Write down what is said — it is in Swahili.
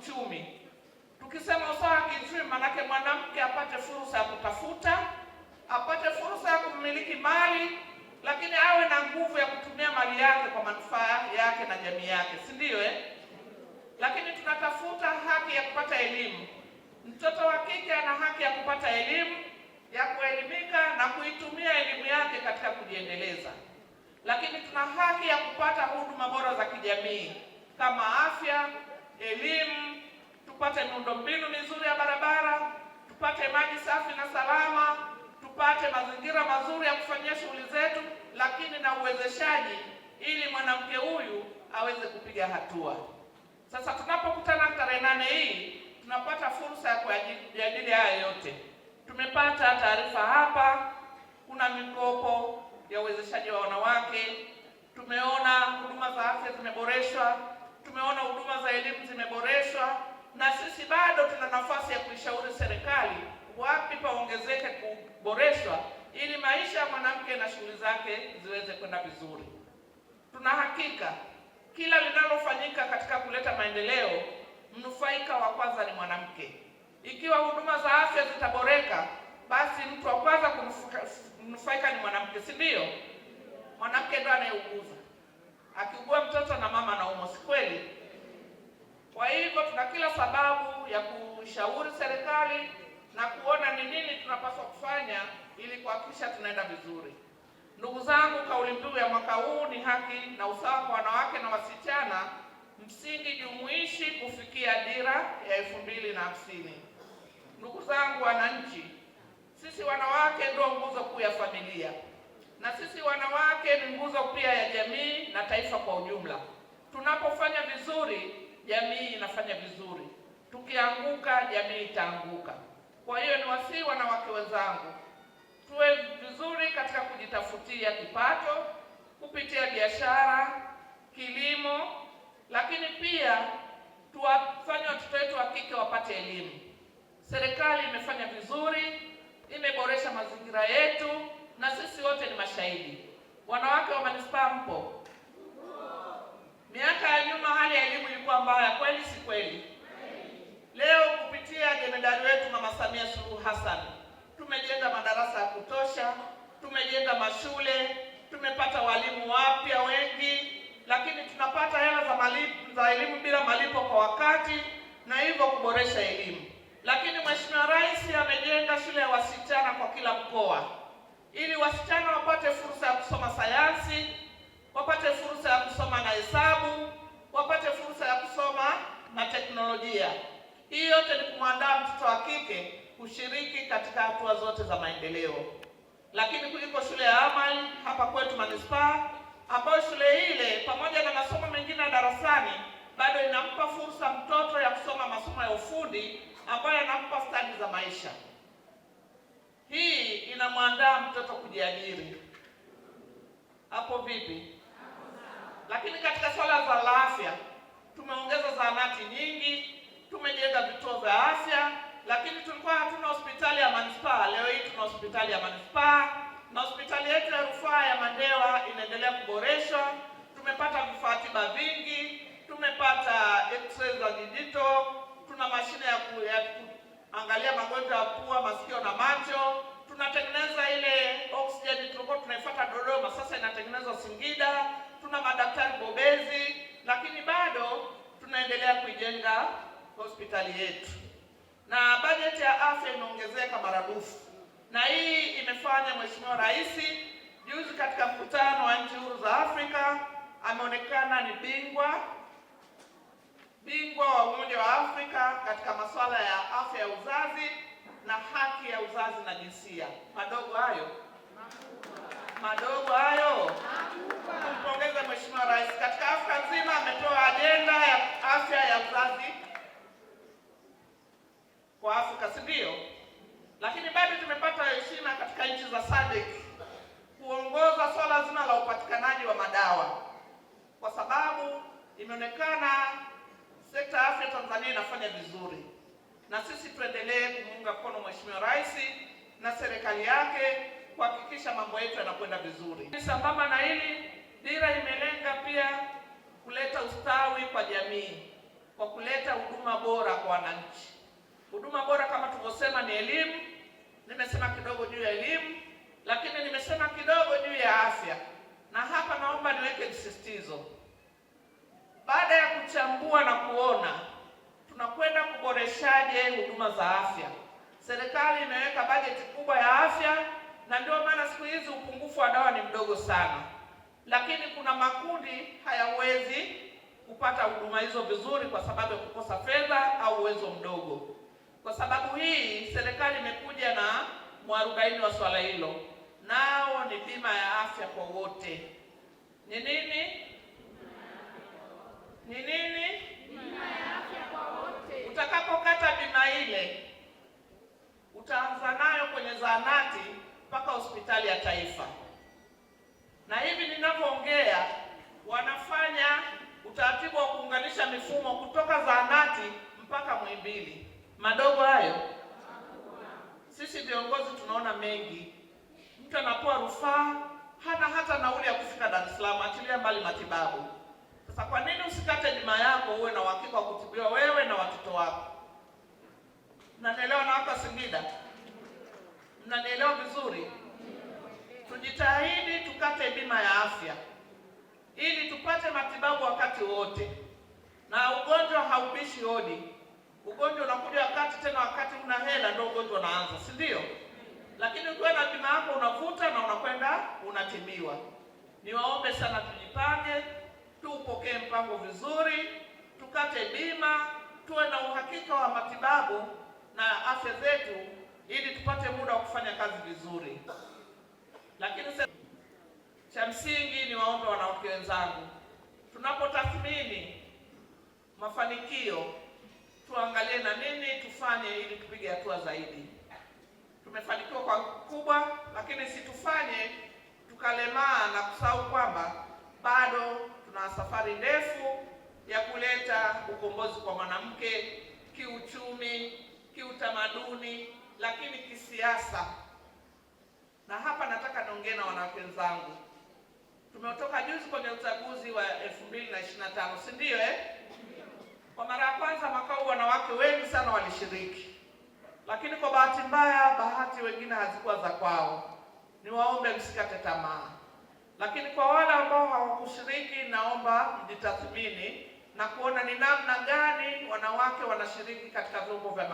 kiuchumi. Tukisema usawa wa kiuchumi, manake mwanamke apate fursa ya kutafuta, apate fursa ya kumiliki mali, lakini awe na nguvu ya kutumia mali yake kwa manufaa yake na jamii yake, si ndio? Lakini tunatafuta haki ya kupata elimu. Mtoto wa kike ana haki ya kupata elimu, ya kuelimika na kuitumia elimu yake katika kujiendeleza. Lakini tuna haki ya kupata huduma bora za kijamii kama afya, elimu, tupate miundombinu mizuri ya barabara, tupate maji safi na salama, tupate mazingira mazuri ya kufanyia shughuli zetu, lakini na uwezeshaji ili mwanamke huyu aweze kupiga hatua. Sasa tunapokutana tarehe 8 hii, tunapata fursa ya kujadili haya yote. Tumepata taarifa hapa, kuna mikopo ya uwezeshaji wa wanawake, tumeona huduma za afya zimeboreshwa, tumeona huduma za elimu zimeboreshwa, na sisi bado tuna nafasi ya kuishauri serikali wapi paongezeke kuboreshwa ili maisha ya mwanamke na shughuli zake ziweze kwenda vizuri. Tuna hakika kila linalofanyika katika kuleta maendeleo, mnufaika wa kwanza ni mwanamke. Ikiwa huduma za afya zitaboreka, basi mtu wa kwanza kunufaika ni mwanamke, si ndio? Mwanamke ndo anayeuguza. Akiugua mtoto na mama anaumwa, si kweli? Kwa hivyo tuna kila sababu ya kushauri serikali na kuona ni nini tunapaswa kufanya ili kuhakikisha tunaenda vizuri. Ndugu zangu, kauli mbiu ya mwaka huu ni haki na usawa kwa wanawake na wasichana, msingi jumuishi kufikia dira ya 2050. Ndugu zangu wananchi, sisi wanawake ndio nguzo kuu ya familia, na sisi wanawake ni nguzo pia ya jamii na taifa kwa ujumla. Tunapofanya vizuri, jamii inafanya vizuri. Tukianguka, jamii itaanguka. Kwa hiyo ni wasihi wanawake wenzangu, tuwe vizuri katika kujitafutia kipato kupitia biashara, kilimo, lakini pia tuwafanye watoto wetu wa kike wapate elimu. Serikali imefanya vizuri, imeboresha mazingira yetu, na sisi wote ni mashahidi. Wanawake wa manispaa mpo? Miaka ya nyuma hali ya elimu ilikuwa mbaya, kweli si kweli? Leo kupitia jemedari wetu Mama Samia Suluhu Hassan tumejenga madarasa ya kutosha, tumejenga mashule, tumepata walimu wapya wengi, lakini tunapata hela za elimu bila malipo kwa wakati, na hivyo kuboresha elimu. Lakini Mheshimiwa Rais amejenga shule ya wasichana kwa kila mkoa ili wasichana wapate fursa ya kusoma sayansi, wapate fursa ya kusoma na hesabu, wapate fursa ya kusoma na teknolojia. Hii yote ni kumwandaa mtoto wa kike kushiriki katika hatua zote za maendeleo. Lakini kuliko shule ya amali hapa kwetu manispaa, ambayo shule ile pamoja na masomo mengine ya darasani bado inampa fursa mtoto ya kusoma masomo ya ufundi ambayo yanampa stadi za maisha. Hii inamwandaa mtoto kujiajiri. Hapo vipi? Lakini katika swala za afya tumeongeza zahanati nyingi, tumejenga vituo vya afya, lakini tulikuwa hatuna hospitali ya manispaa. Leo hii tuna hospitali ya manispaa, na hospitali yetu ya rufaa ya Mandewa inaendelea kuboreshwa. Tumepata vifaa tiba vingi, tumepata x-ray za digital, tuna mashine ya kuangalia magonjwa ya pua, masikio na macho. Tunatengeneza ile oxygen tulikuwa tunaifuata Dodoma, sasa inatengenezwa Singida. Tuna madaktari bobezi, lakini bado tunaendelea kuijenga hospitali yetu. Na bajeti ya afya imeongezeka maradufu. Na hii imefanya Mheshimiwa Rais juzi katika mkutano wa nchi huru za Afrika ameonekana ni bingwa wa Umoja wa Afrika katika masuala ya afya ya uzazi na haki ya uzazi na jinsia. Madogo hayo. Tumpongeze Mheshimiwa Rais. Katika Afrika nzima ametoa ajenda ya afya ya uzazi kwa Afrika, si ndio? Lakini bado tumepata heshima katika nchi za SADC kuongoza swala zima la upatikanaji wa madawa, kwa sababu imeonekana sekta ya afya Tanzania inafanya vizuri, na sisi tuendelee kumuunga mkono Mheshimiwa Rais na serikali yake kuhakikisha mambo yetu yanakwenda vizuri. Sambamba na hili, dira imelenga pia kuleta ustawi kwa jamii. kwa kuleta huduma bora kwa wananchi. Huduma bora kama tulivyosema ni elimu. Nimesema kidogo juu ya elimu, lakini nimesema kidogo juu ya afya, na hapa naomba niweke msisitizo. Baada ya kuchambua na kuona tunakwenda kuboreshaje huduma za afya, serikali imeweka bajeti kubwa ya afya, na ndio maana siku hizi upungufu wa dawa ni mdogo sana, lakini kuna makundi hayawezi kupata huduma hizo vizuri kwa sababu ya kukosa fedha au uwezo mdogo. Kwa sababu hii serikali imekuja na mwarobaini wa swala hilo, nao ni bima ya afya kwa wote. Ni nini? Ni nini? Bima ya afya kwa wote. Utakapokata bima ile, utaanza nayo kwenye zahanati mpaka hospitali ya taifa, na hivi ninavyoongea wanafanya utaratibu wa kuunganisha mifumo kutoka zahanati mpaka Muhimbili. Madogo hayo? Sisi viongozi tunaona mengi. Mtu anapoa rufaa hana hata nauli ya kufika Dar es Salaam, achilia mbali matibabu. Sasa kwa nini usikate bima yako uwe na uhakika wa kutibiwa wewe na watoto wako? Mnanielewa na hapa Singida? Mnanielewa vizuri? Tujitahidi tukate bima ya afya ili tupate matibabu wakati wote, na ugonjwa haubishi hodi. Ugonjwa unakuja wakati una hela ndio ugonjwa unaanza, si ndio? Lakini ukiwa na bima yako unavuta na unakwenda unatibiwa. Niwaombe sana tujipange, tupokee mpango vizuri, tukate bima, tuwe na uhakika wa matibabu na afya zetu ili tupate muda wa kufanya kazi vizuri. Lakini cha msingi ni waombe wanawake wenzangu, tunapotathmini mafanikio tuangalie na nini tufanye ili tupige hatua zaidi. Tumefanikiwa kwa kubwa, lakini situfanye tukalemaa na kusahau kwamba bado tuna safari ndefu ya kuleta ukombozi kwa mwanamke kiuchumi, kiutamaduni, lakini kisiasa. Na hapa nataka niongee na wanawake wenzangu. Tumetoka juzi kwenye uchaguzi wa 2025, si ndio Kwa mara ya kwanza mwaka huu wanawake wengi sana walishiriki, lakini kwa bahati mbaya, bahati wengine hazikuwa za kwao. Niwaombe msikate tamaa, lakini kwa wale ambao hawakushiriki, naomba mjitathmini na kuona ni namna gani wanawake wanashiriki katika vyombo vya